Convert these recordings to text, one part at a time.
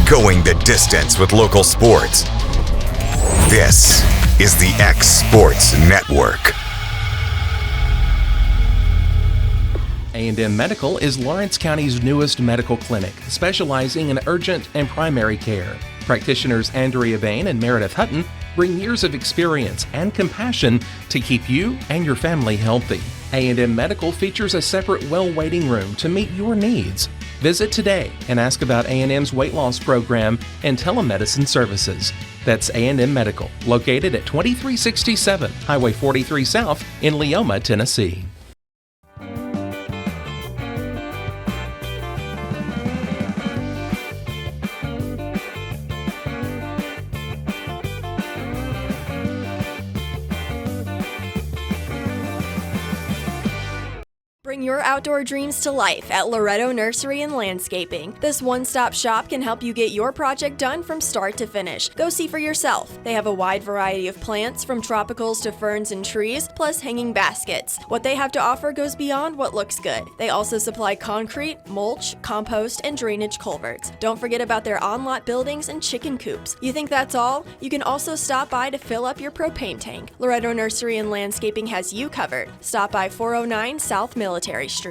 Going the distance with local sports. This is the X Sports Network. A&M Medical is Lawrence County's newest medical clinic, specializing in urgent and primary care. Practitioners Andrea Bain and Meredith Hutton bring years of experience and compassion to keep you and your family healthy. A&M Medical features a separate well waiting room to meet your needs. Visit today and ask about A&M's weight loss program and telemedicine services. That's A&M Medical, located at 2367 Highway 43 South in Leoma, Tennessee. Bring your outdoor dreams to life at Loretto Nursery and Landscaping. This one-stop shop can help you get your project done from start to finish. Go see for yourself. They have a wide variety of plants, from tropicals to ferns and trees, plus hanging baskets. What they have to offer goes beyond what looks good. They also supply concrete, mulch, compost, and drainage culverts. Don't forget about their on-lot buildings and chicken coops. You think that's all? You can also stop by to fill up your propane tank. Loretto Nursery and Landscaping has you covered. Stop by 409 South Military Street.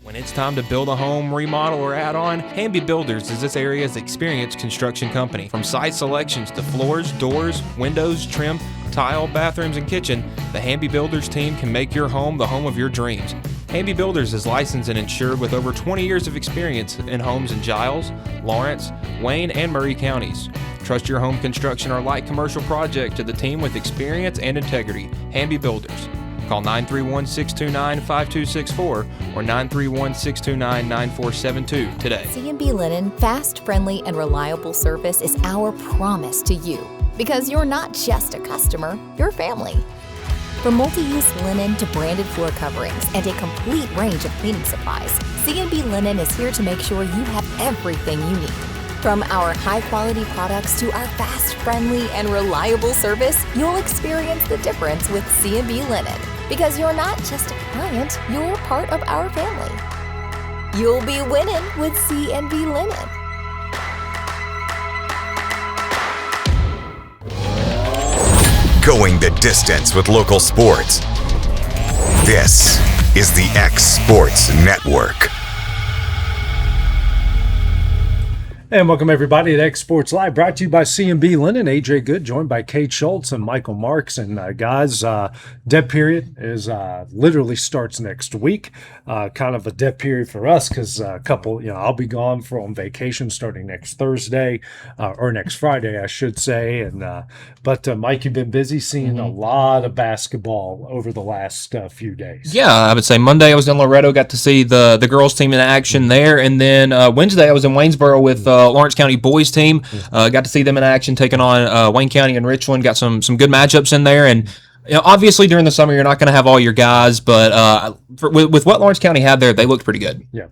When it's time to build a home, remodel, or add on, Hamby Builders is this area's experienced construction company. From site selections to floors, doors, windows, trim, tile, bathrooms, and kitchen, the Hamby Builders team can make your home the home of your dreams. Hamby Builders is licensed and insured with over 20 years of experience in homes in Giles, Lawrence, Wayne, and Murray counties. Trust your home construction or light commercial project to the team with experience and integrity. Hamby Builders. Call 931-629-5264 or 931-629-9472 today. C&B Linen, fast, friendly, and reliable service is our promise to you. Because you're not just a customer, you're family. From multi-use linen to branded floor coverings and a complete range of cleaning supplies, C&B Linen is here to make sure you have everything you need. From our high-quality products to our fast, friendly, and reliable service, you'll experience the difference with C&B Linen. Because you're not just a client, you're part of our family. You'll be winning with C&B Linen. Going the distance with local sports. This is the X Sports Network. And welcome everybody to X Sports Live, brought to you by C&B Linen. AJ Good, joined by Kate Schultz and Michael Marks. And guys, debt period is literally starts next week. Kind of a debt period for us because I'll be gone on vacation starting next Thursday or next Friday, I should say. And but Mike, you've been busy seeing a lot of basketball over the last few days. Yeah, I would say Monday I was in Loretto, got to see the girls team in action there, and then Wednesday I was in Waynesboro with Lawrence County boys team. Got to see them in action, taking on Wayne County and Richland. Got some good matchups in there, and obviously during the summer you're not going to have all your guys, but with what Lawrence County had there, they looked pretty good. Yeah.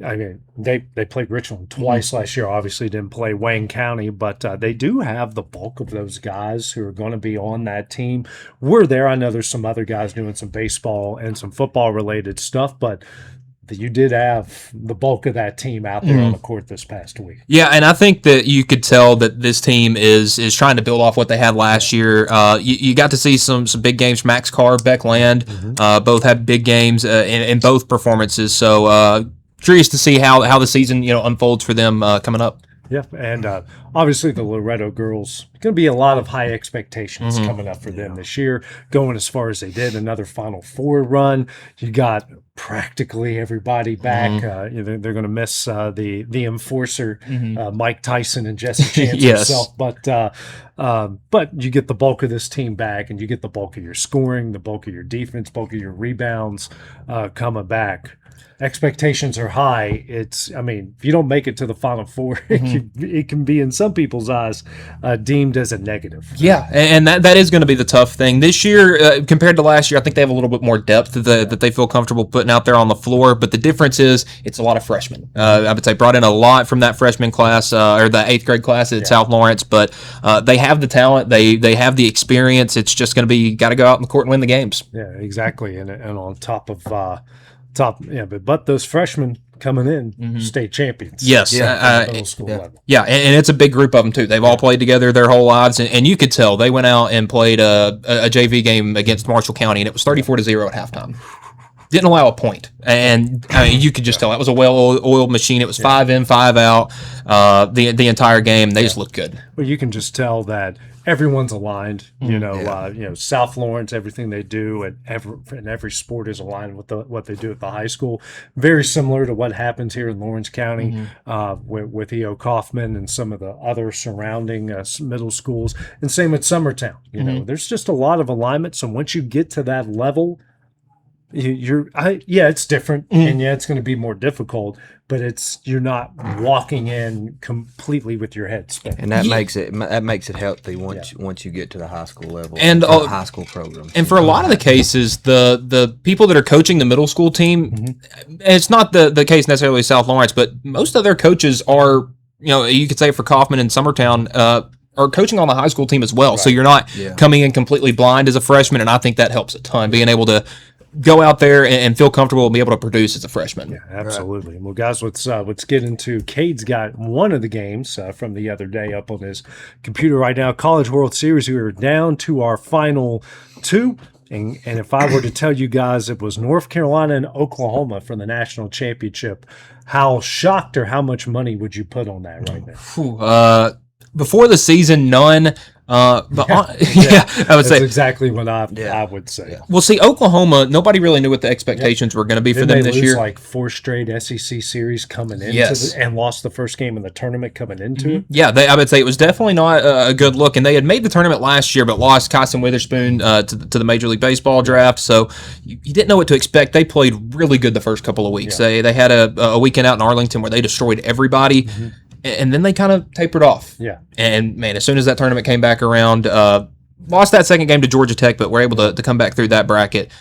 I mean, they played Richland twice last year. Obviously, didn't play Wayne County, but they do have the bulk of those guys who are going to be on that team. We're there. I know there's some other guys doing some baseball and some football related stuff, but you did have the bulk of that team out there on the court this past week. Yeah, and I think that you could tell that this team is trying to build off what they had last year. You got to see some big games. Max Carr, Beck Land, both had big games in both performances. So curious to see how the season unfolds for them coming up. Yeah, and obviously the Loretto girls, going to be a lot of high expectations coming up for them this year, going as far as they did, another Final Four run. You got practically everybody back. They're going to miss the enforcer, Mike Tyson and Jesse Chance himself, but you get the bulk of this team back, and you get the bulk of your scoring, the bulk of your defense, bulk of your rebounds coming back. expectations are high, if you don't make it to the Final Four, it can be in some people's eyes deemed as a negative. Yeah, and that is going to be the tough thing. This year, compared to last year, I think they have a little bit more depth that they feel comfortable putting out there on the floor, but the difference is it's a lot of freshmen. I would say brought in a lot from that freshman class, or the 8th grade class at South Lawrence, but they have the talent, they have the experience. It's just going to be, got to go out in the court and win the games. Yeah, exactly. And on top of but those freshmen coming in state champions. Yes. Middle school level. Yeah, and it's a big group of them too. They've all played together their whole lives, and you could tell they went out and played a JV game against Marshall County, and it was 34-0 at halftime. Didn't allow a point, and you could just tell that was a well-oiled machine. It was 5 in, 5 out the entire game. They just looked good. Well, you can just tell that everyone's aligned. South Lawrence, everything they do in every sport is aligned with what they do at the high school. Very similar to what happens here in Lawrence County with E.O. Kaufman and some of the other surrounding middle schools, and same at Summertown. There's just a lot of alignment. So once you get to that level, it's different, and it's going to be more difficult, but you're not walking in completely with your head spinning, and that makes it healthy once you get to the high school level and high school program. And for a lot of the cases, the people that are coaching the middle school team, it's not the case necessarily South Lawrence, but most of their coaches are, you could say for Kaufman and Summertown, are coaching on the high school team as well. Right. So you're not coming in completely blind as a freshman, and I think that helps a ton, being able to go out there and feel comfortable and be able to produce as a freshman. Yeah, absolutely. Right. Well, guys, let's get into Cade's got one of the games from the other day up on his computer right now. College World Series, we are down to our final 2. And if I were to tell you guys it was North Carolina and Oklahoma for the national championship, how shocked or how much money would you put on that right now? Before the season, none. I would That's say exactly what I would say. Yeah. Well, see, Oklahoma, nobody really knew what the expectations were going to be for them this year. Like 4 straight SEC series coming into and lost the first game in the tournament coming into it. Yeah, I would say it was definitely not a good look, and they had made the tournament last year, but lost Kyson Witherspoon to the Major League Baseball draft, so you didn't know what to expect. They played really good the first couple of weeks. They had a weekend out in Arlington where they destroyed everybody. And then they kind of tapered off. Yeah. And, man, as soon as that tournament came back around, lost that second game to Georgia Tech, but were able to come back through that bracket.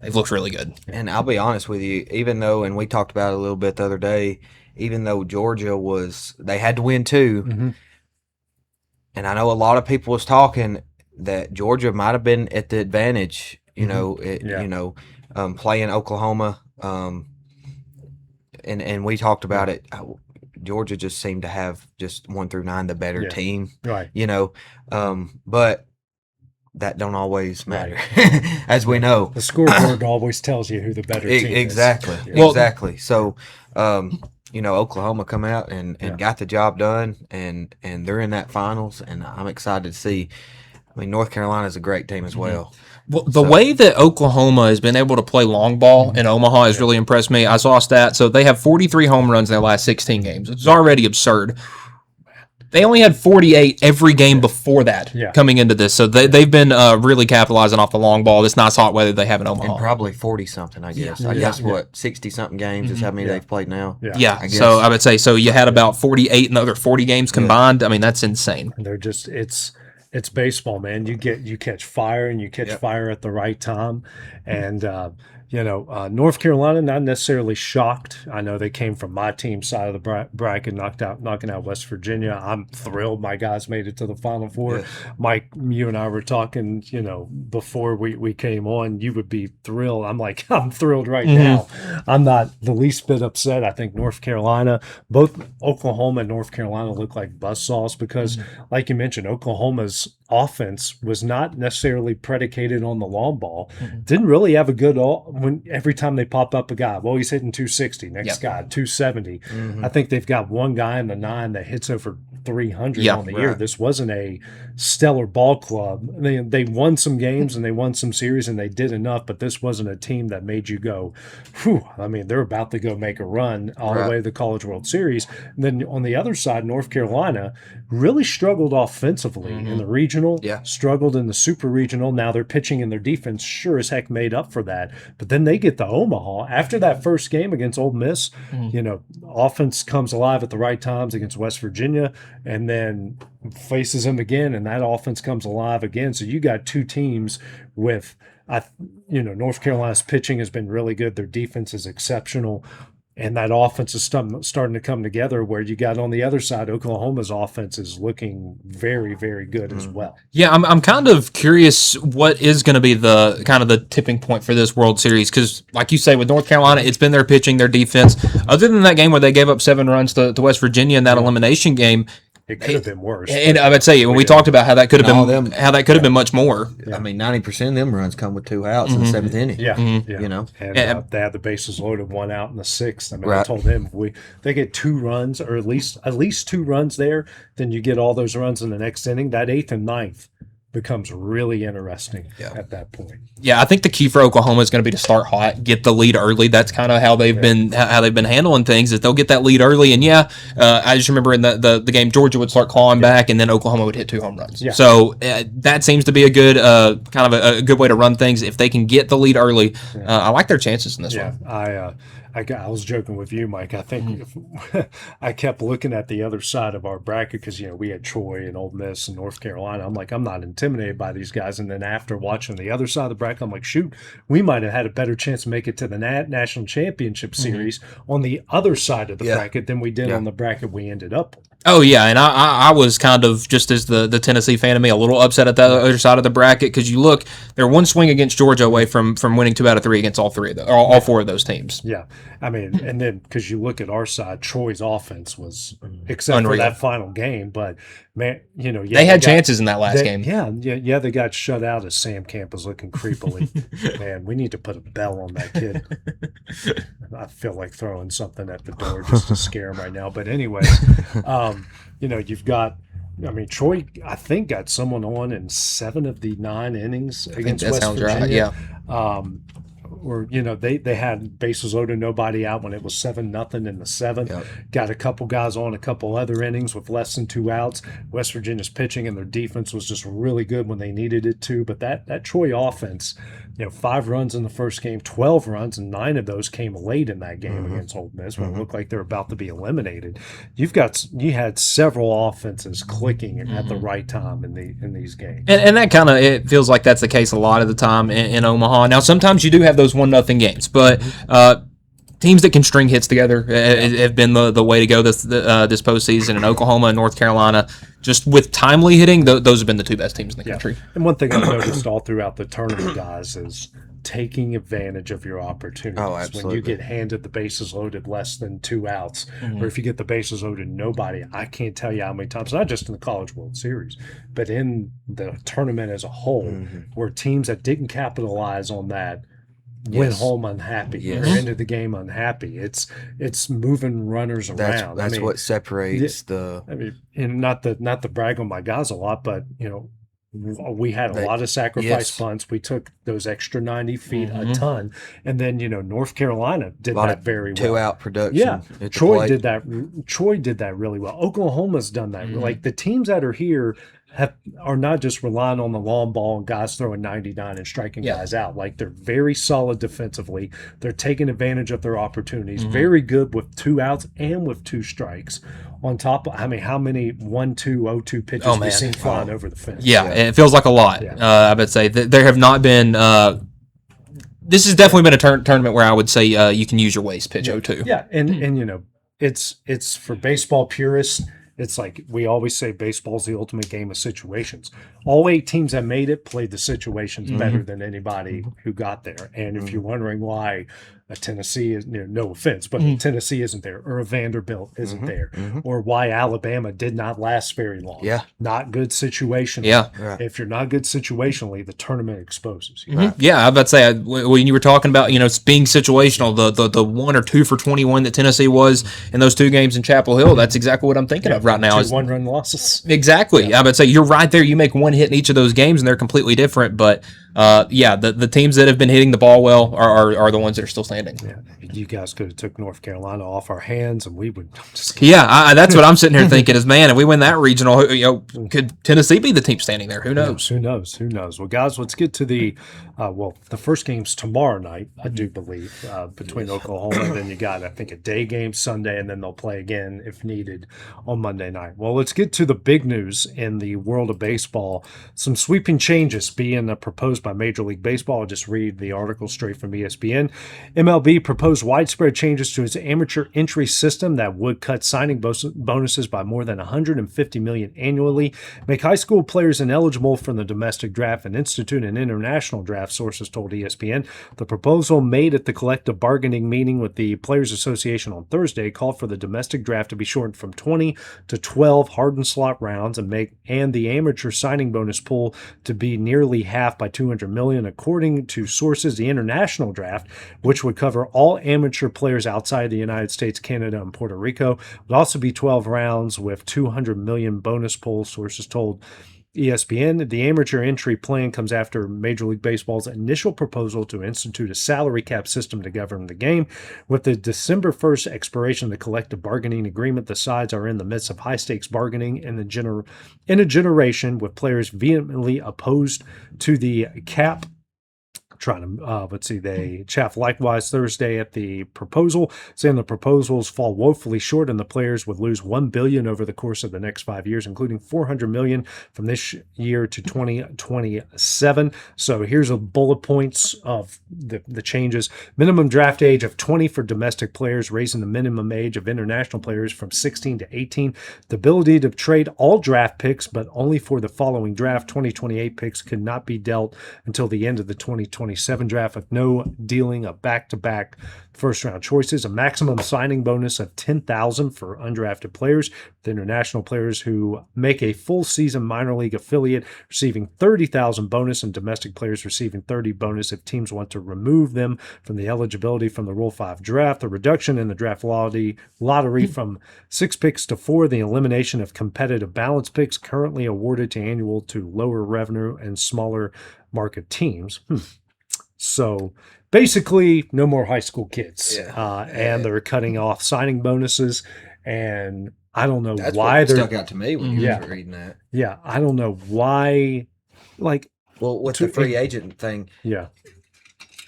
They've looked really good. And I'll be honest with you, even though, and we talked about it a little bit the other day, even though Georgia they had to win too, and I know a lot of people was talking that Georgia might have been at the advantage, playing Oklahoma, and we talked about it. Georgia just seemed to have just 1 through 9 the better team, right? But that don't always matter, as we know. The scoreboard always tells you who the better team is. Exactly. So, Oklahoma come out and got the job done, and they're in that finals, and I'm excited to see. I mean, North Carolina is a great team as well. Well, the way that Oklahoma has been able to play long ball in Omaha has really impressed me. I saw a stat. So they have 43 home runs in their last 16 games. It's already absurd. They only had 48 every game before that coming into this. So they've been really capitalizing off the long ball, this nice hot weather they have in Omaha. And probably 40-something, I guess. I guess, 60-something games is how many they've played now? Yeah. So I would say, you had about 48 in the other 40 games combined. I mean, that's insane. And they're just, it's baseball, man. You catch fire, and you catch fire at the right time. And North Carolina, not necessarily shocked. I know they came from my team side of the bracket, knocking out West Virginia. I'm thrilled my guys made it to the Final Four. Mike, you and I were talking, before we came on, you would be thrilled. I'm thrilled right now. I'm not the least bit upset. I think North Carolina, both Oklahoma and North Carolina look like buzzsaws because, like you mentioned, Oklahoma's offense was not necessarily predicated on the long ball. Didn't really have a good when every time they pop up a guy, well, he's hitting 260. Next guy, 270. I think they've got one guy in the 9 that hits over .300 Yeah, on the year. This wasn't a stellar ball club. They won some games and they won some series and they did enough, but this wasn't a team that made you go, whew. I mean, they're about to go make a run all the way to the College World Series. And then on the other side, North Carolina really struggled offensively in the regional, struggled in the super regional. Now their pitching and their defense sure as heck made up for that. But then they get to Omaha after that first game against Ole Miss. You know, offense comes alive at the right times against West Virginia, and then faces them again, and that offense comes alive again. So you got two teams with, North Carolina's pitching has been really good. Their defense is exceptional. And that offense is starting to come together, where you got on the other side, Oklahoma's offense is looking very, very good as well. Yeah, I'm kind of curious what is going to be the kind of the tipping point for this World Series, because like you say, with North Carolina, it's been their pitching, their defense. Other than that game where they gave up 7 runs to West Virginia in that elimination game, it could have been worse. And I would say when we talked about how that could have been, been much more. Yeah. I mean, 90% of them runs come with 2 outs in the 7th inning. Yeah, you know, and they had the bases loaded, 1 out in the 6th. I mean, I told them if they get 2 runs, or at least 2 runs there, then you get all those runs in the next inning. That 8th and 9th becomes really interesting at that point. Yeah, I think the key for Oklahoma is going to be to start hot, get the lead early. That's kind of how they've been handling things. Is they'll get that lead early, and I just remember in the game Georgia would start clawing back, and then Oklahoma would hit 2 home runs. Yeah. So that seems to be a good kind of a good way to run things. If they can get the lead early, I like their chances in this one. I was joking with you, Mike. I think I kept looking at the other side of our bracket because, we had Troy and Ole Miss and North Carolina. I'm like, I'm not intimidated by these guys. And then after watching the other side of the bracket, I'm like, shoot, we might have had a better chance to make it to the National Championship Series on the other side of the bracket than we did on the bracket we ended up on. Oh, yeah, and I was kind of, just as the Tennessee fan of me, a little upset at the other side of the bracket, because you look, they're 1 swing against Georgia away from winning 2 out of 3 against all 4 of those teams. Yeah, I mean, and then because you look at our side, Troy's offense was, except unreal for that final game, but man, they had chances in that last game. Yeah, they got shut out as Sam Camp was looking creepily. Man, we need to put a bell on that kid. I feel like throwing something at the door just to scare him right now. But anyway, you've got, Troy, I think, got someone on in 7 of the 9 innings against West Virginia. Right, Or, they had bases loaded, nobody out when it was 7-0 in the 7th. Yep. Got a couple guys on a couple other innings with less than 2 outs. West Virginia's pitching and their defense was just really good when they needed it to. But that Troy offense, 5 runs in the first game, 12 runs, and 9 of those came late in that game against Ole Miss when it looked like they were about to be eliminated. You had several offenses clicking at the right time in these games. And that kind of, it feels like that's the case a lot of the time in Omaha. Now, sometimes you do have those 1-0 games, but teams that can string hits together have been the way to go this postseason. And Oklahoma and North Carolina, just with timely hitting, those have been the 2 best teams in the country. And one thing I've noticed all throughout the tournament, guys, is taking advantage of your opportunities. Oh, absolutely. When you get handed the bases loaded less than 2 outs, or if you get the bases loaded nobody, I can't tell you how many times, not just in the College World Series, but in the tournament as a whole, where teams that didn't capitalize on that went home unhappy or into the game unhappy. It's moving runners around. That's what separates the. And not to brag on my guys a lot, but we had a lot of sacrifice punts. We took those extra 90 feet a ton, and then North Carolina did that very well. 2-out production. Yeah, Troy did that. Troy did that really well. Oklahoma's done that. Like the teams that are here are not just relying on the long ball and guys throwing 99 and striking guys out. Like they're very solid defensively. They're taking advantage of their opportunities. Very good with 2 outs and with 2 strikes. On top of, how many 1-2, 0-2 pitches we've seen flying over the fence? Yeah, it feels like a lot. Yeah. I would say that there have not been. This has definitely been a tournament where I would say you can use your waist pitch 0-2. Yeah, and it's for baseball purists. It's like we always say, baseball's the ultimate game of situations. All 8 teams that made it played the situations better than anybody who got there. And if you're wondering why a Tennessee is, no offense, but Tennessee isn't there, or a Vanderbilt isn't there, or why Alabama did not last very long. Yeah. Not good situationally. Yeah. Right. If you're not good situationally, the tournament exposes you. Right. Yeah, I was about to say, when you were talking about, being situational, the 1 or 2 for 21 that Tennessee was in those 2 games in Chapel Hill, that's exactly what I'm thinking of right now. Two one-run losses. Exactly. I would say you're right there. You make one hit in each of those games, and they're completely different. But the teams that have been hitting the ball well are the ones that are still standing. Yeah, you guys could have took North Carolina off our hands, and we would. Just kidding. Yeah, that's what I'm sitting here thinking is, man, if we win that regional, could Tennessee be the team standing there? Who knows? Who knows? Well, guys, let's get to the the first game's tomorrow night, I do believe, between Oklahoma. And then you got, I think, a day game Sunday, and then they'll play again if needed on Monday night. Well, let's get to the big news in the world of baseball. Some sweeping changes being proposed by Major League Baseball. I'll just read the article straight from ESPN. MLB proposed widespread changes to its amateur entry system that would cut signing bonuses by more than $150 million annually, make high school players ineligible for the domestic draft, and institute an international draft, sources told ESPN. The proposal made at the collective bargaining meeting with the Players Association on Thursday called for the domestic draft to be shortened from 20 to 12 hardened slot rounds and the amateur signing bonus pool to be nearly half by $200 million. According to sources, the international draft, which would cover all amateur players outside the United States, Canada, and Puerto Rico, would also be 12 rounds with $200 million bonus pool, sources told ESPN. The amateur entry plan comes after Major League Baseball's initial proposal to institute a salary cap system to govern the game. With the December 1st expiration of the collective bargaining agreement, the sides are in the midst of high-stakes bargaining in a generation with players vehemently opposed to the cap. They chaff likewise Thursday at the proposal, saying the proposals fall woefully short and the players would lose $1 billion over the course of the next 5 years, including $400 million from this year to 2027. So here's a bullet points of the changes. Minimum draft age of 20 for domestic players, raising the minimum age of international players from 16 to 18. The ability to trade all draft picks, but only for the following draft. 2028 picks could not be dealt until the end of the 2027 draft, with no dealing of back-to-back first-round choices. A maximum signing bonus of $10,000 for undrafted players, with international players who make a full-season minor league affiliate receiving $30,000 bonus, and domestic players receiving $30,000 bonus if teams want to remove them from the eligibility from the Rule 5 draft. The reduction in the draft lottery from 6 picks to 4. The elimination of competitive balance picks currently awarded to annual to lower revenue and smaller market teams. So basically, no more high school kids, and they're cutting off signing bonuses. And I don't know why they're stuck out to me when you were reading that. Yeah, I don't know why. With the free agent thing,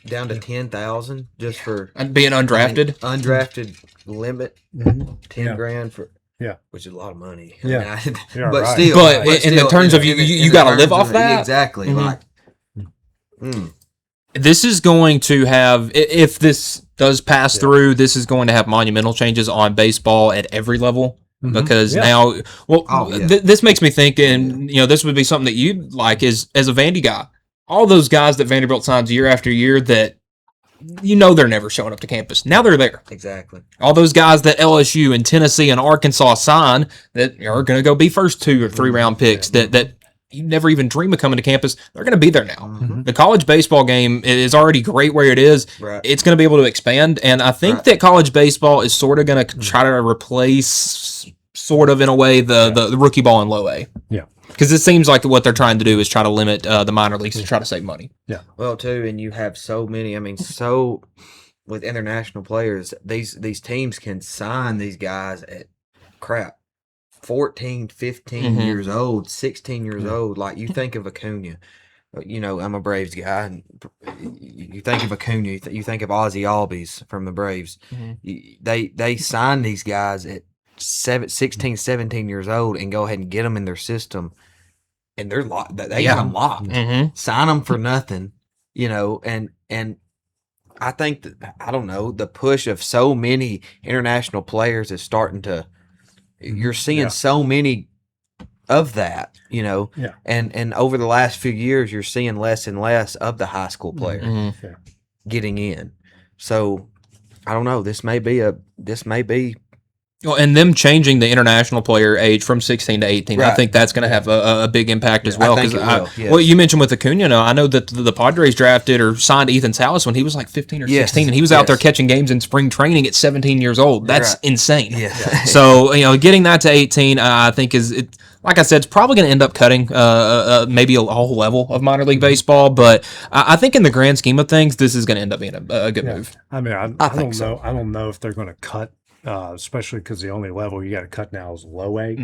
down to 10,000 just for being undrafted. Undrafted limit, 10 grand for. Yeah, which is a lot of money. Yeah, but still, in the terms of you got to live off that. Exactly, This is going to have, if this does pass through, this is going to have monumental changes on baseball at every level. Because now, this makes me think, and this would be something that you'd like as a Vandy guy. All those guys that Vanderbilt signs year after year that they're never showing up to campus. Now they're there. Exactly. All those guys that LSU and Tennessee and Arkansas sign that are going to go be first 2 or 3 round picks that you never even dream of coming to campus, they're going to be there now. The college baseball game is already great where it is. Right. It's going to be able to expand, and I think that college baseball is sort of going to try to replace, sort of in a way, the rookie ball in low A. Yeah. Because it seems like what they're trying to do is try to limit the minor leagues to try to save money. Yeah. Well, too, and you have so many. With international players, these teams can sign these guys at 14, 15 years old, 16 years old. Like, you think of Acuna. I'm a Braves guy, and you think of Acuna, you think of Ozzie Albies from the Braves. They sign these guys at 16, 17 years old and go ahead and get them in their system, and they're locked. They got them locked. Sign them for nothing, and I think that, I don't know, the push of so many international players is starting to. You're seeing so many of that, and over the last few years, you're seeing less and less of the high school player getting in. So I don't know. This may be Well, and them changing the international player age from 16 to 18, I think that's going to have a big impact as well. I think it will, yes. Well, you mentioned with Acuna, I know that the Padres drafted or signed Ethan Salas when he was like 15 or 16, and he was out there catching games in spring training at 17 years old. That's insane. Yeah. So, getting that to 18, I think like I said, it's probably going to end up cutting maybe a whole level of minor league baseball, but I think in the grand scheme of things, this is going to end up being a good move. I mean, I don't know. I don't know if they're going to cut. Especially because the only level you got to cut now is low A.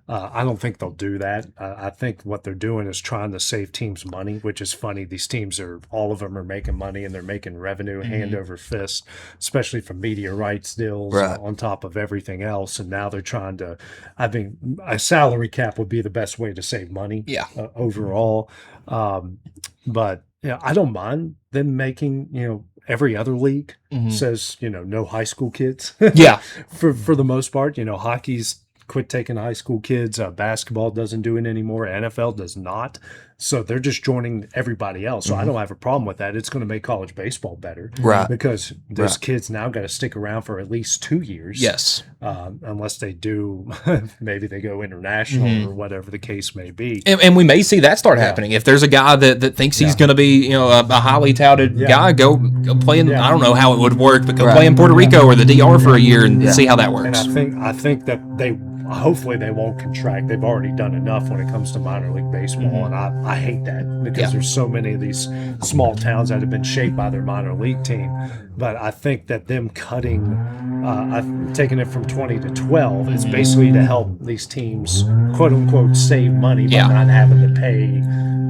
I don't think they'll do that. I think what they're doing is trying to save teams money, which is funny. These teams all of them are making money and they're making revenue hand over fist, especially from media rights deals on top of everything else. And now they're trying to, I think a salary cap would be the best way to save money overall. But I don't mind them making, every other league says, no high school kids. For the most part, hockey's quit taking high school kids. Basketball doesn't do it anymore. NFL does not. So they're just joining everybody else. So I don't have a problem with that. It's going to make college baseball better. Right. Because those kids now got to stick around for at least 2 years. Yes. Unless they do, maybe they go international or whatever the case may be. And we may see that start happening. If there's a guy that thinks he's going to be, a highly touted guy, go play in, I don't know how it would work, but go play in Puerto Rico or the DR for a year and see how that works. And I think that hopefully they won't contract. They've already done enough when it comes to minor league baseball, and I hate that because there's so many of these small towns that have been shaped by their minor league team. But I think that them cutting, taking it from 20 to 12 is basically to help these teams, quote unquote, save money by not having to pay.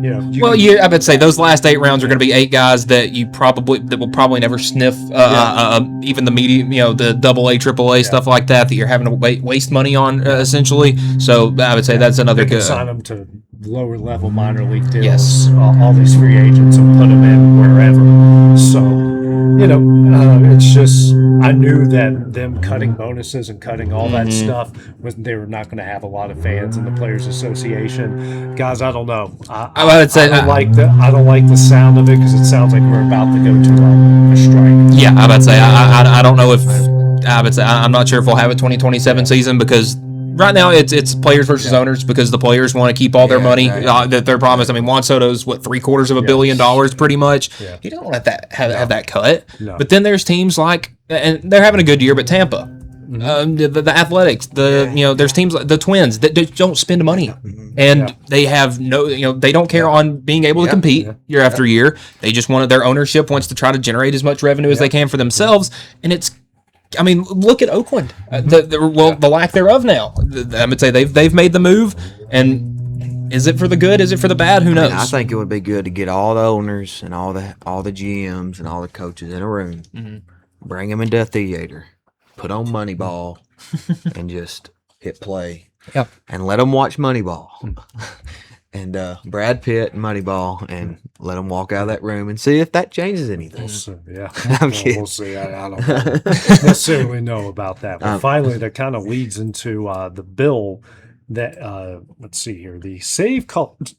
I would say those last 8 rounds are going to be 8 guys that will probably never sniff even the medium, the double A, triple A stuff like that you're having to waste money on essentially. So I would say that's another good. Sign them to lower level minor league deals. Yes, all these free agents and put them in wherever. So. It's just I knew that them cutting bonuses and cutting all that stuff they were not going to have a lot of fans in the Players Association. Guys, I don't know. I don't like the sound of it because it sounds like we're about to go to a strike. Yeah, I would say I don't know if I'm not sure if we'll have a 2027 season because. Right now, it's players versus owners because the players want to keep all their money that they're promised. I mean, Juan Soto's $750 million pretty much. Yeah. You don't want that have that cut. No. But then there's teams like, and they're having a good year, but Tampa, the Athletics, there's teams like the Twins that don't spend money, and they have they don't care on being able to compete year after year. They just their ownership wants to try to generate as much revenue as they can for themselves, and it's. I mean, look at Oakland. The lack thereof now. I would say they've made the move, and is it for the good? Is it for the bad? Who knows? I think it would be good to get all the owners and all the GMs and all the coaches in a room, bring them into a theater, put on Moneyball, and just hit play. Yep. And let them watch Moneyball. And Brad Pitt and Moneyball, and let them walk out of that room and see if that changes anything. We'll see, we'll see. I don't necessarily know about that. But finally, that kind of leads into the bill that, let's see here, the Save College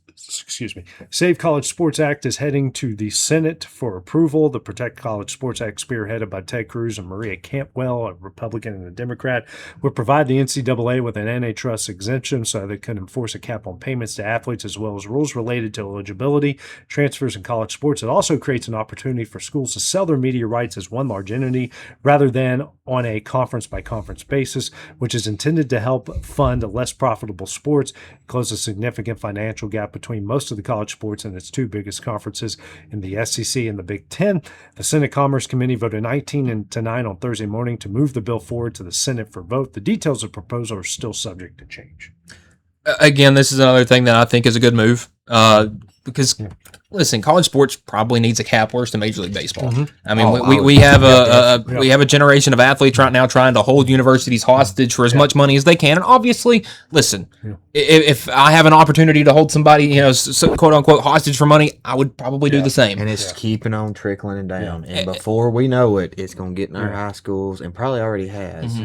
Sports Act is heading to the Senate for approval. The Protect College Sports Act, spearheaded by Ted Cruz and Maria Cantwell, a Republican and a Democrat, would provide the NCAA with an antitrust exemption so they could enforce a cap on payments to athletes as well as rules related to eligibility, transfers, and college sports. It also creates an opportunity for schools to sell their media rights as one large entity rather than on a conference-by-conference basis, which is intended to help fund less profitable sports, close a significant financial gap between most of the college sports and its 2 biggest conferences in the SEC and the Big Ten. The Senate Commerce Committee voted 19-9 on Thursday morning to move the bill forward to the Senate for vote. The details of the proposal are still subject to change. Again, this is another thing that I think is a good move because, listen, college sports probably needs a cap worse than Major League Baseball. I mean, we have a generation of athletes right now trying to hold universities hostage for as much money as they can. And obviously, listen, if I have an opportunity to hold somebody, quote unquote, hostage for money, I would probably do the same. And it's keeping on trickling down. And before we know it, it's going to get in our high schools and probably already has.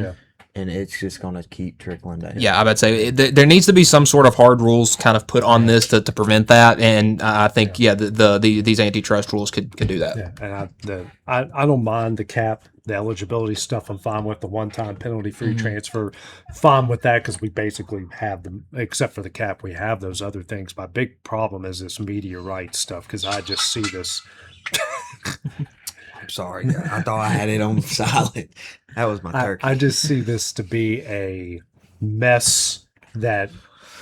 and it's just going to keep trickling down. Yeah, I would say there needs to be some sort of hard rules kind of put on this to prevent that, and I think these antitrust rules could do that. Yeah, and I don't mind the cap, the eligibility stuff. I'm fine with the one-time penalty-free transfer. Fine with that because we basically have them, except for the cap, we have those other things. My big problem is this media rights stuff because I just see this. I'm sorry, I thought I had it on silent. That was my turkey. I just see this to be a mess that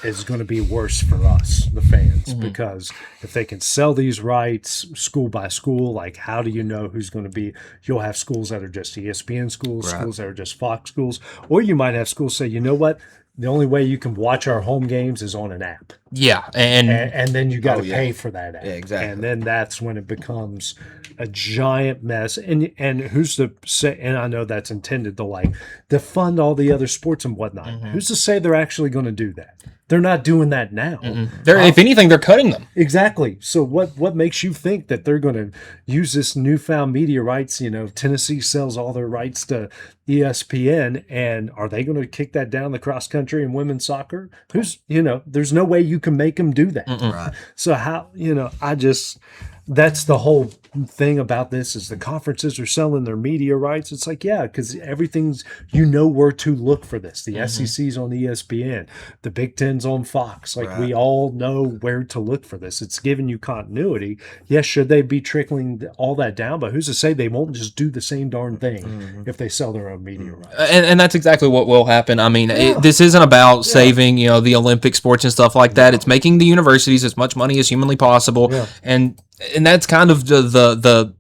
is going to be worse for us, the fans, because if they can sell these rights school by school, like how do you know who's going to be? You'll have schools that are just ESPN schools, schools that are just Fox schools, or you might have schools say, you know what? The only way you can watch our home games is on an app. Yeah, and then you got to pay for that app. Yeah, exactly. And then that's when it becomes a giant mess. And who's to say? And I know that's intended to like defund all the other sports and whatnot. Who's to say they're actually going to do that? They're not doing that now. If anything, they're cutting them. Exactly. So what makes you think that they're going to use this newfound media rights? You know, Tennessee sells all their rights to ESPN, and are they going to kick that down the cross country and women's soccer? There's no way you can make them do that. Right. So how, that's the whole thing about this is the conferences are selling their media rights. It's like, yeah, because everything's, where to look for this. The SEC's on ESPN, the Big Ten's on Fox. Like we all know where to look for this. It's giving you continuity. Yes, should they be trickling all that down? But who's to say they won't just do the same darn thing if they sell their own media rights? And that's exactly what will happen. I mean, this isn't about saving, the Olympic sports and stuff like that. It's making the universities as much money as humanly possible. Yeah. And that's kind of the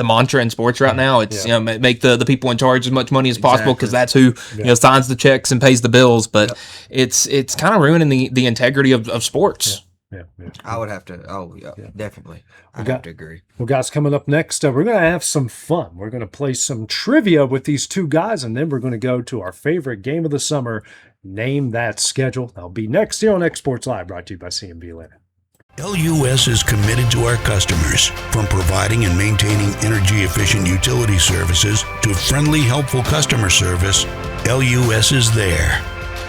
mantra in sports right now. It's make the people in charge as much money as possible because that's who signs the checks and pays the bills. But it's kind of ruining the integrity of sports. Yeah. I would have to. Definitely. I have to agree. Well, guys, coming up next, we're going to have some fun. We're going to play some trivia with these two guys, and then we're going to go to our favorite game of the summer. Name that schedule. That'll be next here on X Sports Live, brought to you by C&B Linen. LUS is committed to our customers, from providing and maintaining energy-efficient utility services to friendly, helpful customer service. LUS is there.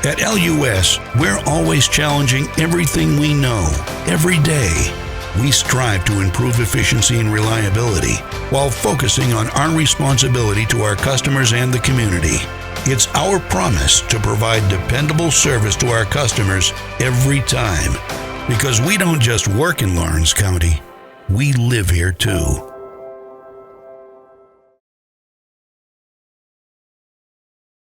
At LUS, we're always challenging everything we know, every day. We strive to improve efficiency and reliability while focusing on our responsibility to our customers and the community. It's our promise to provide dependable service to our customers every time. Because we don't just work in Lawrence County, we live here too.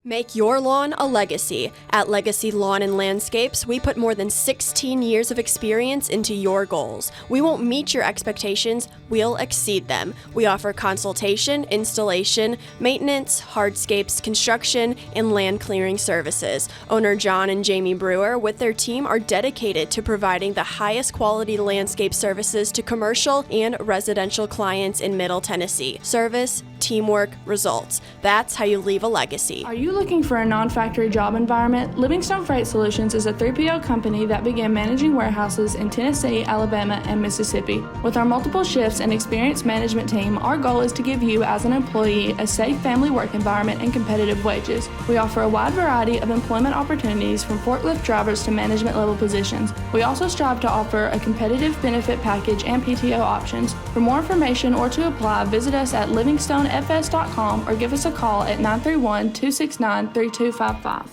Make your lawn a legacy. At Legacy Lawn and Landscapes, we put more than 16 years of experience into your goals. We won't meet your expectations, we'll exceed them. We offer consultation, installation, maintenance, hardscapes, construction, and land clearing services. Owner John and Jamie Brewer with their team are dedicated to providing the highest quality landscape services to commercial and residential clients in Middle Tennessee. Service, teamwork, results. That's how you leave a legacy. Are you looking for a non-factory job environment? Livingstone Freight Solutions is a 3PL company that began managing warehouses in Tennessee, Alabama, and Mississippi. With our multiple shifts and experienced management team, our goal is to give you as an employee a safe family work environment and competitive wages. We offer a wide variety of employment opportunities from forklift drivers to management level positions. We also strive to offer a competitive benefit package and PTO options. For more information or to apply, visit us at livingstonefs.com or give us a call at 931-269-3255.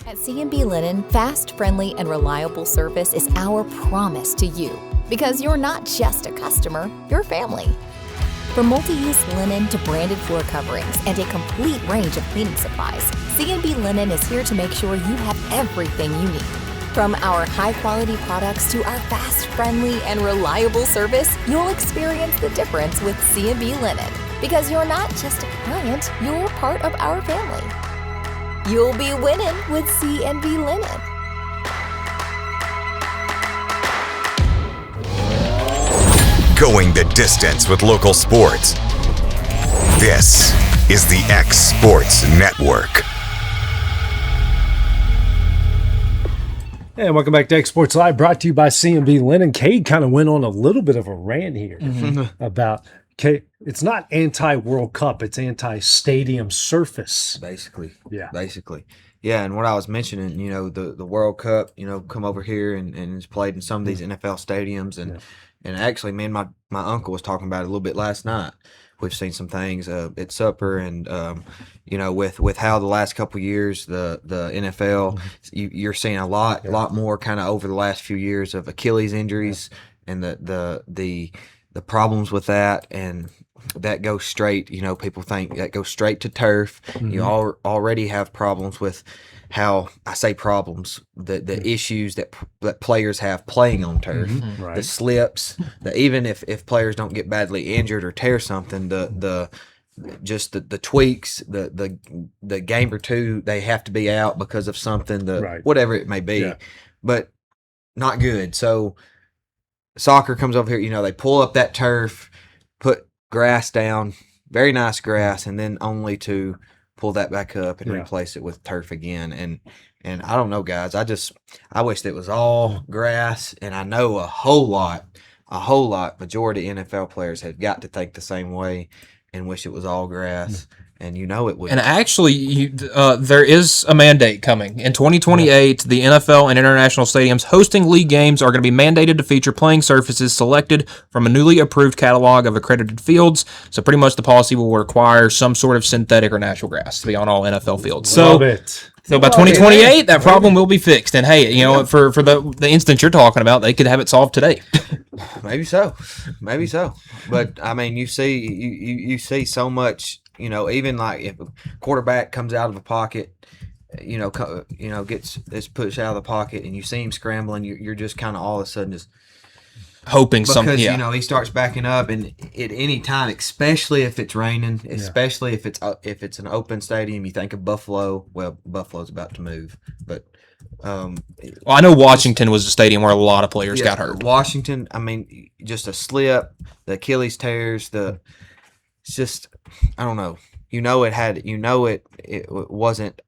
At C&B Linen, fast, friendly, and reliable service is our promise to you. Because you're not just a customer, you're family. From multi-use linen to branded floor coverings and a complete range of cleaning supplies, C&B Linen is here to make sure you have everything you need. From our high-quality products to our fast, friendly, and reliable service, you'll experience the difference with C&B Linen. Because you're not just a client, you're part of our family. You'll be winning with C&B Linen. Going the distance with local sports. This is the X Sports Network. And welcome back to X Sports Live, brought to you by C&B Linen. Cade kind of went on a little bit of a rant here about it's not anti-World Cup, it's anti-stadium surface. Basically. Yeah. Basically. Yeah, and what I was mentioning, the World Cup, come over here and is played in some of these NFL stadiums, and actually, me and my uncle was talking about it a little bit last night. We've seen some things at supper, and with how the last couple of years the NFL, you're seeing a lot more kind of over the last few years of Achilles injuries and the problems with that, and that goes straight. People think that goes straight to turf. You already have problems with how I say problems, the issues that players have playing on turf, the slips, even if players don't get badly injured or tear something, the tweaks, the game or two they have to be out because of something, whatever it may be, but not good. So soccer comes over here, they pull up that turf, put grass down, very nice grass, and then only to pull that back up and replace it with turf again. And I don't know, guys. I wish that it was all grass, and I know a whole lot, majority of NFL players have got to think the same way and wish it was all grass. And it would. And actually, there is a mandate coming. In 2028, the NFL and international stadiums hosting league games are going to be mandated to feature playing surfaces selected from a newly approved catalog of accredited fields. So pretty much the policy will require some sort of synthetic or natural grass to be on all NFL fields. Love it. So by 2028, that problem will be fixed. And hey, for the instance you're talking about, they could have it solved today. Maybe so. But I mean, you see so much. Even like if a quarterback comes out of a pocket, gets this pushed out of the pocket, and you see him scrambling, you're just kind of all of a sudden just hoping something. Because he starts backing up, and at any time, especially if it's raining, especially if it's an open stadium, you think of Buffalo. Well, Buffalo's about to move, but I know Washington was a stadium where a lot of players got hurt. Washington, I mean, just a slip, the Achilles tears, it's just, I don't know. It wasn't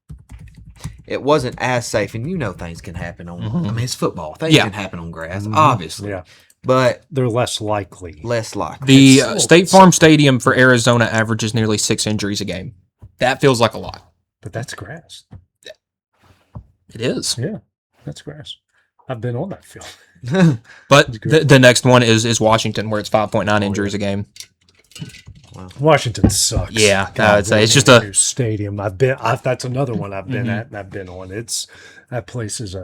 as safe, and things can happen on. I mean, it's football. Things can happen on grass, obviously. Yeah. But they're less likely. The State Farm Stadium for Arizona averages nearly 6 injuries a game. That feels like a lot. But that's grass. It is. Yeah, that's grass. I've been on that field. But the next one is Washington, where it's 5.9 injuries a game. Wow. Washington sucks. Yeah, I would say it's just a stadium. That's another one I've been at and I've been on. That place is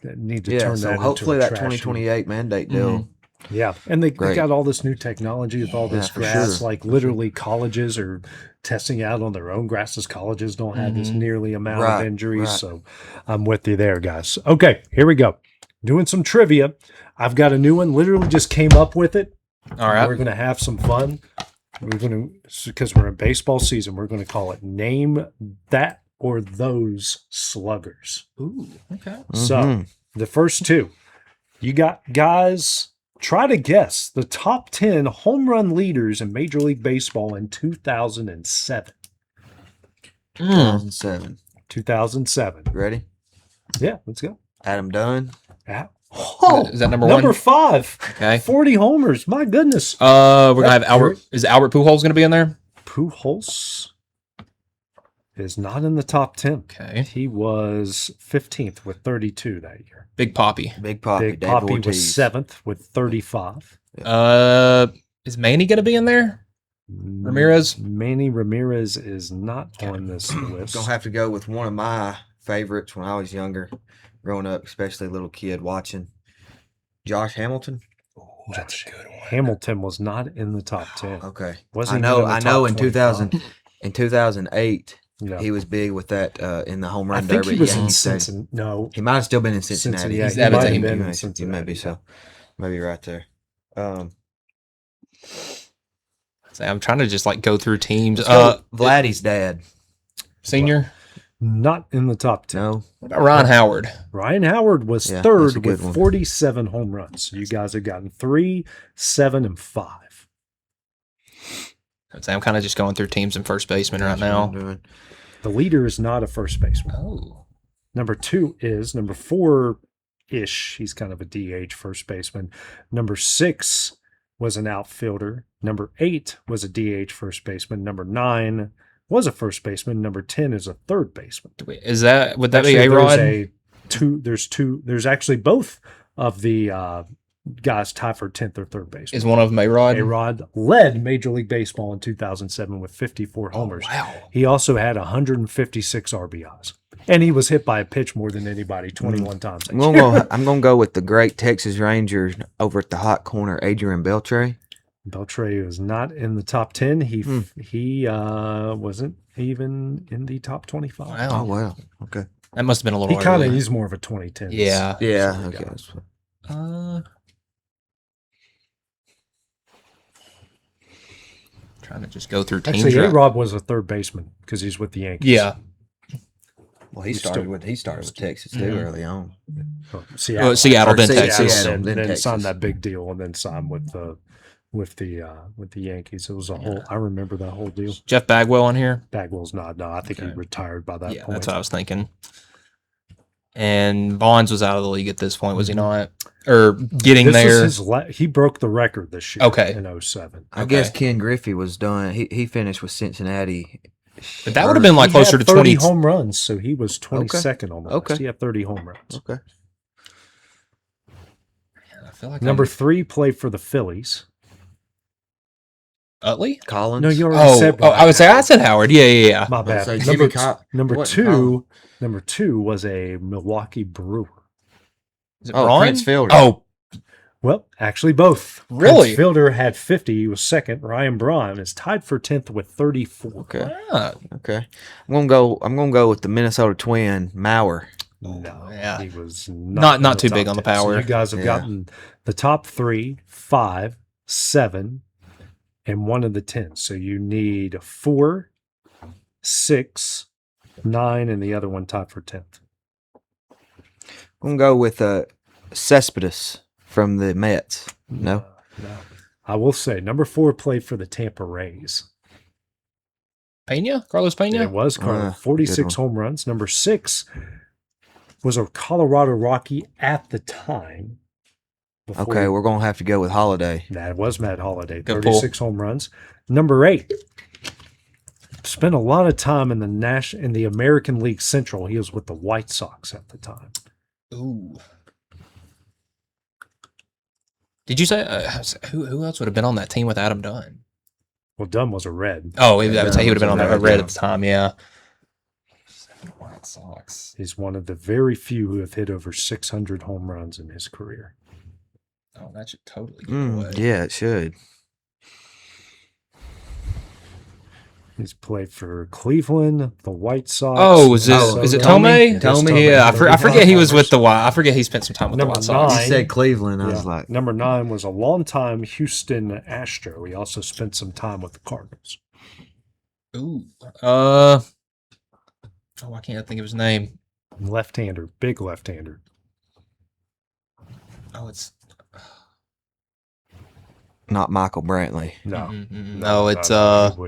need to turn that. Hopefully into that 2028 mandate deal. Yeah, and they got all this new technology with all this grass. Sure. Like literally, colleges are testing out on their own grasses. Colleges don't have this nearly amount of injuries. Right. So I'm with you there, guys. Okay, here we go. Doing some trivia. I've got a new one. Literally just came up with it. All right, we're gonna have some fun. We're going to, because we're in baseball season, we're going to call it Name That or Those Sluggers. Ooh, okay. So the first two, you got guys, try to guess the top 10 home run leaders in Major League Baseball in 2007. 2007. Ready? Yeah, let's go. Adam Dunn. Yeah. Oh, is that number 5? Okay. 40 homers. My goodness. We're going to have Albert. Is Albert Pujols going to be in there? Pujols is not in the top 10. Okay. He was 15th with 32 that year. Big Poppy. Big Poppy was 7th with 35. Is Manny going to be in there? Ramirez? Manny Ramirez is not on this list. Gonna have to go with one of my favorites when I was younger. Growing up, especially a little kid watching, Josh Hamilton. Oh, that's a good one. Hamilton was not in the top 10. Okay, Wasn't I know. In 2008, he was big with that in the home run derby. I think he was in Cincinnati. No, he might have still been in Cincinnati. He's Cincinnati. Maybe so. Maybe right there. I'm trying to just go through teams. Vladdy's dad, senior. Not in the top 10. No. What about Ryan Howard? Ryan Howard was third with 47 home runs. You guys have gotten 3, 7, and 5. I'm kind of just going through teams and first baseman right now. The leader is not a first baseman. Oh. Number 4-ish. He's kind of a DH first baseman. Number 6, was an outfielder. Number 8 was a DH first baseman. Number 9 was a first baseman. Number 10 is a third baseman. Would that be A-Rod? There's actually both of the guys tied for 10th or third baseman. Is one of them A-Rod? A-Rod led Major League Baseball in 2007 with 54 homers. Oh, wow. He also had 156 RBIs. And he was hit by a pitch more than anybody 21 times. I'm gonna go with the great Texas Ranger over at the hot corner, Adrian Beltre. Beltre was not in the top 10. He wasn't even in the top 25. Wow. Oh, wow. Okay. That must have been a little early. He's more of a 2010. Yeah. Yeah. Okay. Trying to just go through teams. Actually, A-Rod was a third baseman because he's with the Yankees. Yeah. Well, he started with Texas too early on. Seattle, then Texas, and then signed that big deal, and then signed with the Yankees. It was a whole. I remember that whole deal. Jeff Bagwell on here. Bagwell's not. No, I think he retired by that point. That's what I was thinking. And Bonds was out of the league at this point, was he not? Or getting there? He broke the record this year. Okay. In 2007. I guess Ken Griffey was done. He finished with Cincinnati. But that would have been like closer to 30 home runs, so he was 22nd on the list. Okay. He had 30 home runs. Okay. I feel like Number 3 played for the Phillies. Utley? Collins? No, you already said. I said Howard. Yeah. My bad. Number two was a Milwaukee Brewer. Is it Braun? Prince Fielder. Oh, well, actually both. Really? Prince Fielder had 50. He was second. Ryan Braun is tied for 10th with 34. Okay. ah, Okay. I'm gonna go with the Minnesota Twin, Mauer. No, yeah. he was Not in the too top big on the 10. So power. you guys have gotten the top 3, 5, 7, and one of the 10. So you need 4, 6, 9, and the other one tied for 10th. I'm gonna go with Cespedes from the Mets. No. I will say number 4 played for the Tampa Rays. Carlos Pena? It was Carlos. 46 home runs. Number 6 was a Colorado Rocky at the time. Okay, we're gonna have to go with Holiday. That was Matt Holliday. Good 36 home runs. Number 8 spent a lot of time in the American League Central. He was with the White Sox at the time. Ooh. Did you say who else would have been on that team with Adam Dunn? Well, Dunn was a Red. Oh, I would say he would have been on that Red at the time. Yeah. White Sox. He's one of the very few who have hit over 600 home runs in his career. Oh, that should totally give it away. Yeah, it should. He's played for Cleveland, the White Sox. Oh, is it Tomei? Tomei. Yeah, I forget he was with the White. I forget he spent some time with the White Sox. You said Cleveland. I was like, number 9 was a longtime Houston Astro. He also spent some time with the Cardinals. Ooh. I can't think of his name. Left-hander, big left-hander. Oh, it's not Michael Brantley. No, no, it's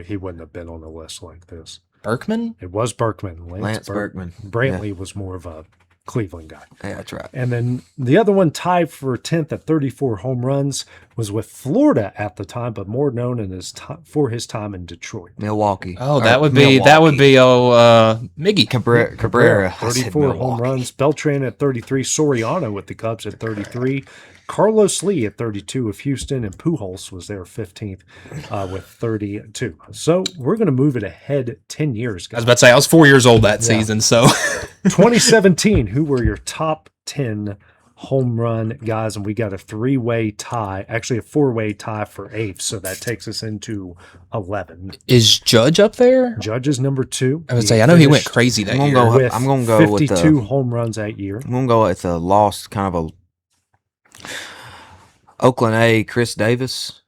he wouldn't have been on the list like this. Berkman. It was Berkman. Lance Berkman. Brantley was more of a Cleveland guy. Yeah, that's right. And then the other one tied for 10th at 34 home runs was with Florida at the time, but more known for his time in Detroit. Milwaukee. Oh, that would be Miggy Cabrera. 34 home runs. Beltran at 33. Soriano with the Cubs at 33. Carlos Lee at 32 of Houston, and Pujols was there 15th with 32. So we're going to move it ahead 10 years, guys. I was about to say, I was 4 years old that season, so. 2017, who were your top 10 home run guys? And we got a 3-way tie, actually a 4-way tie for 8th, so that takes us into 11. Is Judge up there? Judge is number 2. I would say, I know he went crazy that year. I'm going to go with 52 home runs that year. I'm going to go with a lost kind of a Oakland A, Chris Davis.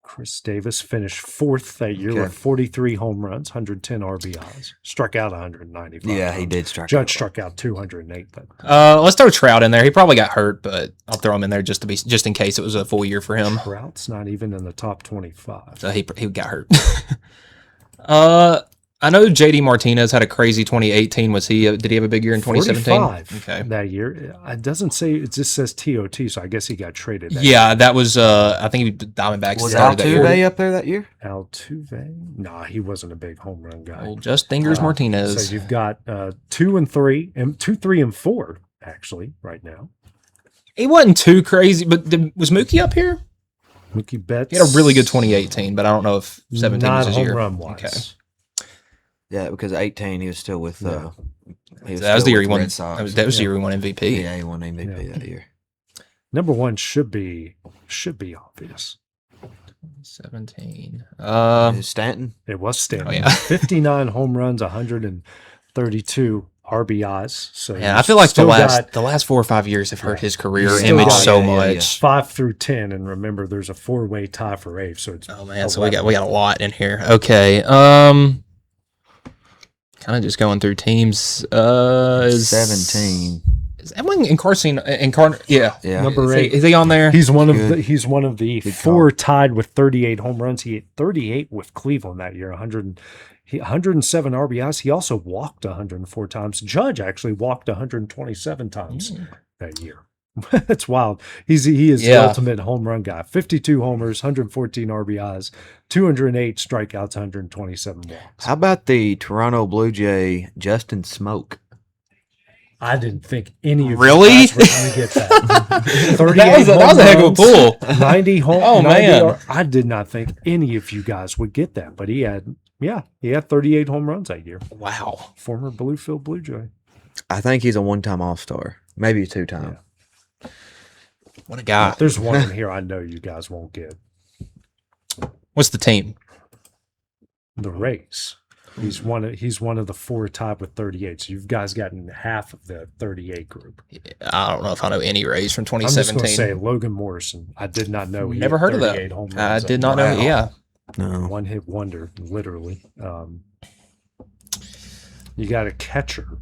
Chris Davis finished 4th that year with 43 home runs, 110 RBIs. Struck out 195. Yeah, he did strike out. Judge struck out 208. But let's throw Trout in there. He probably got hurt, but I'll throw him in there just in case it was a full year for him. Trout's not even in the top 25. So he got hurt. I I know JD Martinez had a crazy 2018. Was he? Did he have a big year in 2017? 45 that year. It doesn't say. It just says TOT. So I guess he got traded. That year. That was. I think the Diamondbacks Was started that year. Altuve up there that year? Altuve? Nah, he wasn't a big home run guy. Well, just Fingers Martinez. So you've got 2 and 3, and 2, 3, and 4 actually right now. He wasn't too crazy, but was Mookie up here? Mookie Betts. He had a really good 2018, but I don't know if 17 was his home year. run wise. Okay. Yeah, because 18 he was still with. That was the year he won. That was the year he won MVP. Yeah, he won MVP that year. Number 1 should be obvious. 17. Stanton. It was Stanton. Oh, yeah. 59 home runs, 132 RBIs. So yeah, I feel like the last 4 or 5 years have hurt his career image so much. 5 through 10, and remember, there's a 4-way tie for Abe. So it's so we got a lot in here. Okay, kind of just going through teams. 17. Is everyone in Carson? Yeah. Number 8. Is he on there? He's one of the 4 tied with 38 home runs. He had 38 with Cleveland that year. 107 RBIs. He also walked 104 times. Judge actually walked 127 times that year. That's wild. He is the ultimate home run guy. 52 homers, 114 RBIs, 208 strikeouts, 127 walks. How about the Toronto Blue Jay Justin Smoke? I didn't think any of you really guys were going to get that. 38 that was a heck of a pull. 90 home. Oh 90 man, I did not think any of you guys would get that, but he had 38 home runs that year. Wow. Former Bluefield Blue Jay. I think he's a one-time All-Star, maybe a 2-time. Yeah. What a guy. There's one in here I know you guys won't get. What's the team? The Rays. He's one of the 4 tied with 38. So you guys gotten half of the 38 group. I don't know if I know any Rays from I'm just 2017. going to say Logan Morrison. I did not know he Never had heard of 38 that. home runs. I did not know. Yeah. No. One hit wonder, literally. You got a catcher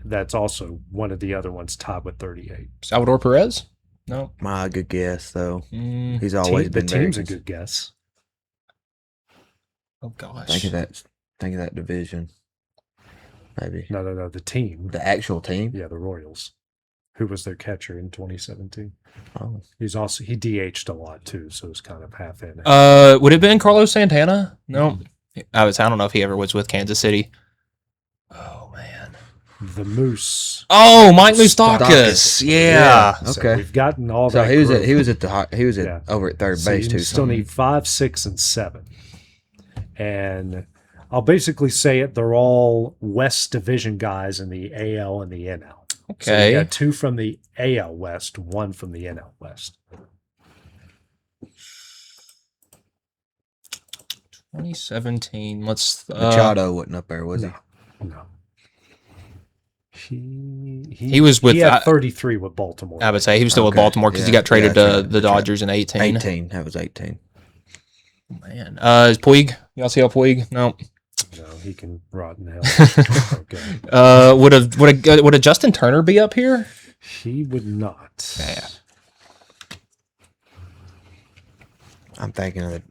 that's also one of the other ones tied with 38. Salvador Perez? No. My good guess, though. He's always been the team's very a good guess. Oh gosh. Think of that division. Maybe. No. The team. The actual team? Yeah, the Royals. Who was their catcher in 2017? Oh. He DH'd a lot too, so it's kind of half in. Would it have been Carlos Santana? No. I don't know if he ever was with Kansas City. Oh man. The Moose. Oh, Mike Moustakas. Yeah. So okay. we've gotten all So that. he was over at third base you too. Still need 5, 6, and 7. And I'll basically say it. They're all West Division guys in the AL and the NL. Okay. So you got 2 from the AL West, 1 from the NL West. 2017. Machado wasn't up there, was he? No. He was with. He had 33 with Baltimore. I would say he was still with Baltimore because he got traded to the Dodgers in 18. 18. That was 18. Man, is Puig? Y'all see how Puig? No. No, he can rot in hell. Okay. Would a Justin Turner be up here? He would not. Yeah. I'm thinking of it.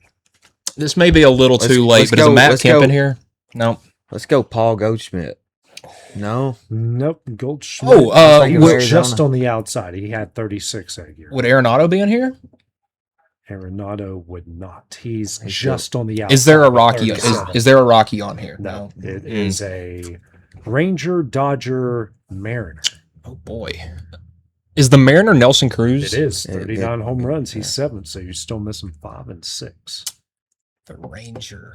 This may be a little too late, but is Matt Kemp in here? No. Let's go Paul Goldschmidt. No. Nope. Goldschmidt. Oh, just on the outside. He had 36 that year. Would Arenado be in here? Arenado would not. He's just on the outside. Is there a Rocky? Is there a Rocky on here? No. It is a Ranger, Dodger, Mariner. Oh boy. Is the Mariner Nelson Cruz? It is 39 home runs. He's 7th, so you're still missing 5 and 6. The Ranger.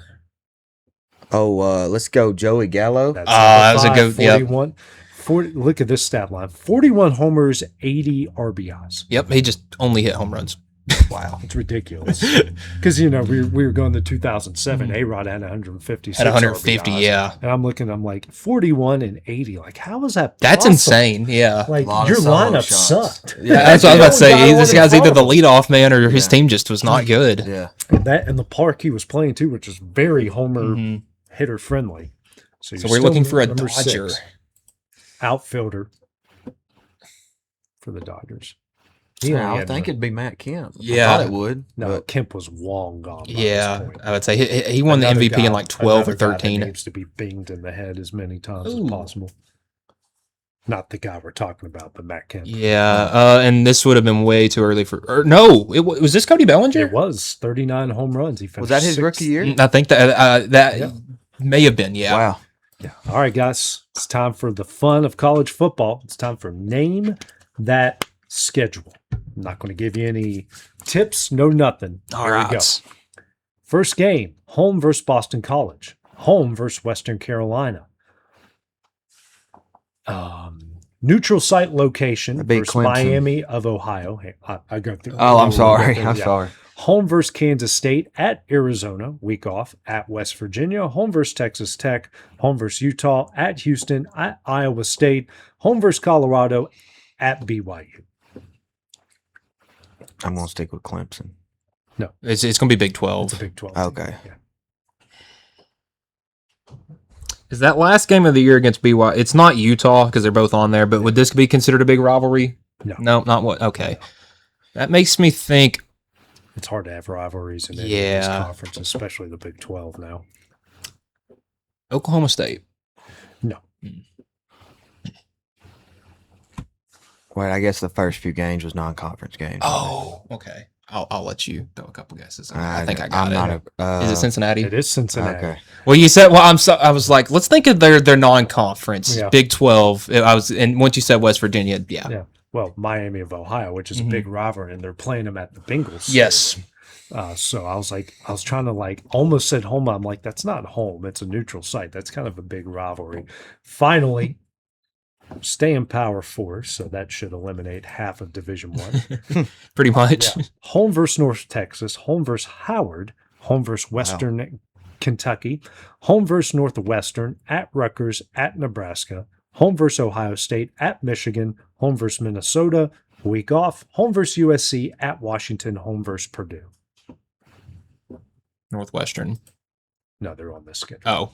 Oh, let's go Joey Gallo. That was a good 41. Yep. 40, look at this stat line: 41 homers, 80 RBIs. Yep, he just only hit home runs. Wow, it's ridiculous. Because we were going to 2007. A-Rod had 150. Had 150, RBIs, yeah. And I'm like 41 and 80. Like, how is that? That's possible? Insane. Yeah, like your lineup sucked. Yeah, that's what I was about to say. This guy's either the leadoff man or his team just was not good. Yeah, and the park he was playing too, which was very homer hitter friendly. So we're looking for a Dodger outfielder for the Dodgers. He only I had think one. it'd be Matt Kemp. Yeah. I thought it would. No, but Kemp was long gone. By this Yeah, point. I would say he won the Another MVP guy- in like 12 or another guy that 13. needs to be binged in the head as many times Ooh. as possible. Not the guy we're talking about, but Matt Kemp. Yeah, and this would have been way too early for. Or no, was this Cody Bellinger? It was 39 home runs. He finished was that his sixth. rookie year? I think that Yeah. may have been. Yeah. Wow. Yeah. All right, guys. It's time for the fun of college football. It's time for Name That Schedule. I'm not going to give you any tips, no nothing. All Here we go. right. First game, home versus Boston College. Home versus Western Carolina. Neutral site location That'd be versus Clemson. Miami of Ohio. Hey, I go through. Oh, I'm sorry. Yeah. I'm sorry. Home versus Kansas State at Arizona, week off at West Virginia. Home versus Texas Tech. Home versus Utah at Houston at Iowa State. Home versus Colorado at BYU. I'm going to stick with Clemson. It's going to be Big It's 12. a Big 12. Okay. Yeah. Is that last game of the year against BYU? It's not Utah because they're both on there, but would this be considered a big rivalry? No. No, not what. Okay. That makes me think. It's hard to have rivalries in any of these Yeah. conferences, especially the Big 12 now. Oklahoma State. No. Well, I guess the first few games was non-conference games. Oh, okay. I'll let you throw a couple guesses. I think I got I'm it. not Is it Cincinnati? It is Cincinnati. Okay. Well, you said. Well, I was like, let's think of their non-conference, Yeah. Big 12. And once you said West Virginia, yeah. Yeah. Well, Miami of Ohio, which is a big rivalry, and they're playing them at the Bengals. Yes. So I was trying to almost said home. I'm like, that's not home. It's a neutral site. That's kind of a big rivalry. Finally, stay in Power 4, so that should eliminate half of Division 1. Pretty much. Yeah. Home versus North Texas, home versus Howard, home versus Western Kentucky, home versus Northwestern, at Rutgers, at Nebraska, home versus Ohio State, at Michigan, home versus Minnesota, week off, home versus USC, at Washington, home versus Purdue. Northwestern. No, they're on this schedule. Oh.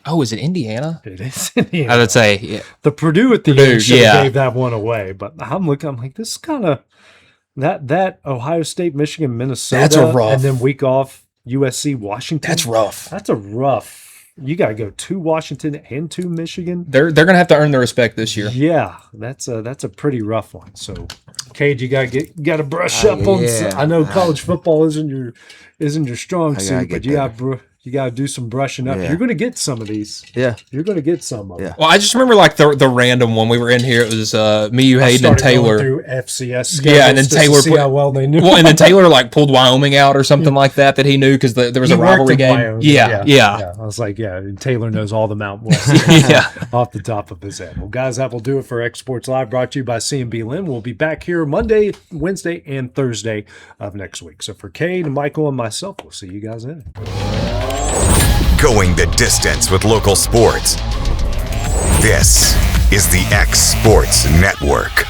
Oh, is it Indiana? It is. I would say, yeah. The Purdue at the Purdue, end should have yeah. gave that one away, but I'm like, this is kind of that Ohio State, Michigan, Minnesota, That's a rough. and then week off USC, Washington. That's rough. That's a rough. You got to go to Washington and to Michigan. They're going to have to earn their respect this year. Yeah, that's a pretty rough one. So, Cade, you got to brush up on. yeah. I know college football isn't your strong I gotta suit, get but you got to do some brushing up. Yeah. You're going to get some of these. Yeah. You're going to get some of them. Yeah. Well, I just remember the random one. We were in here. It was me, you, I Hayden, and started going Taylor. through FCS Yeah, and then schedules just to Taylor see put- how well they knew. Well, and then Taylor pulled Wyoming out or something like that he knew because there was He a worked rivalry in game. Wyoming. Yeah. I was like, and Taylor knows all the Mountain West Yeah. off the top of his head. Well, guys, that will do it for Exports Live, brought to you by C&B Linen. We'll be back here Monday, Wednesday, and Thursday of next week. So for Cade, Michael, and myself, we'll see you guys then. Going the distance with local sports. This is the X Sports Network.